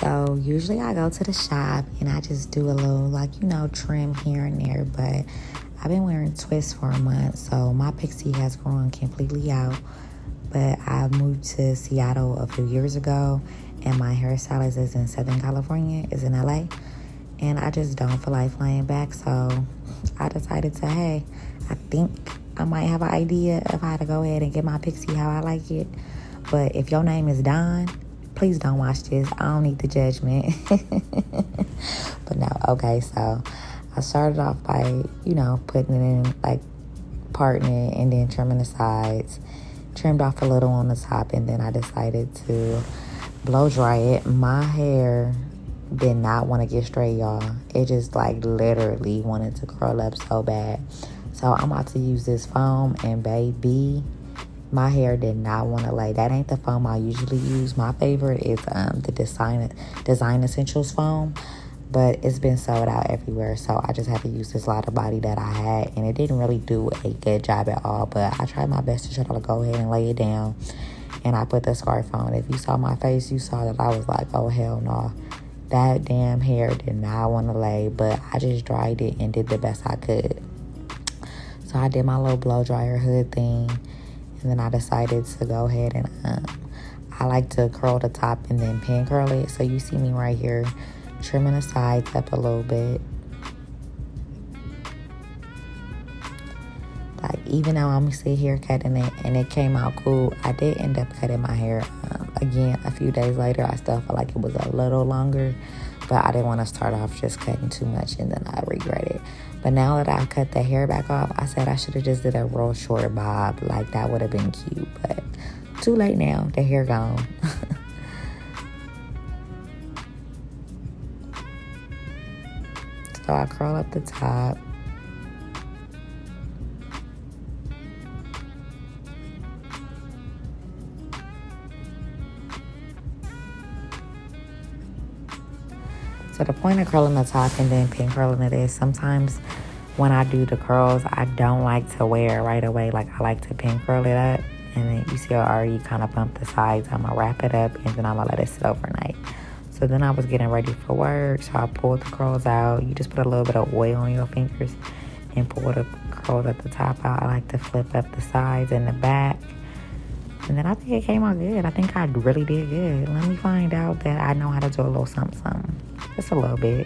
So usually I go to the shop and I just do a little, like, trim here and there. But I've been wearing twists for a month, so my pixie has grown completely out. But I moved to Seattle a few years ago, and my hairstylist is in Southern California, is in LA. And I just don't feel like flying back, so I decided to, hey, I think I might have an idea of how to go ahead and get my pixie how I like it. But if your name is Don, please don't watch this. I don't need the judgment. But no, okay, so I started off by, putting it in, like, parting it and then trimming the sides. Trimmed off a little on the top, and then I decided to blow dry it. My hair did not want to get straight, y'all. It just, like, literally wanted to curl up so bad. So I'm about to use this foam, and baby, my hair did not want to lay. That ain't the foam I usually use. My favorite is the Design Essentials foam, but it's been sold out everywhere, so I just had to use this Lotta body that I had, and it didn't really do a good job at all, but I tried my best to try to go ahead and lay it down, and I put the scarf on. If you saw my face, you saw that I was like, oh, hell no. That damn hair did not want to lay, but I just dried it and did the best I could. So I did my little blow dryer hood thing, and then I decided to go ahead and I like to curl the top and then pin curl it. So you see me right here trimming the sides up a little bit. Like, even though I'm sitting here cutting it and it came out cool, I did end up cutting my hair again a few days later. I still felt like it was a little longer, but I didn't want to start off just cutting too much and then I regret it. But now that I cut the hair back off, I said I should have just did a real short bob. Like, that would have been cute, but too late now. The hair gone. So I curl up the top. So the point of curling the top and then pin curling it is sometimes when I do the curls, I don't like to wear it right away. Like, I like to pin curl it up. And then you see I already kind of bumped the sides. I'm going to wrap it up and then I'm going to let it sit overnight. So then I was getting ready for work, so I pulled the curls out. You just put a little bit of oil on your fingers and pull the curls at the top out. I like to flip up the sides and the back. And then I think it came out good. I think I really did good. Let me find out that I know how to do a little something. Just a little bit.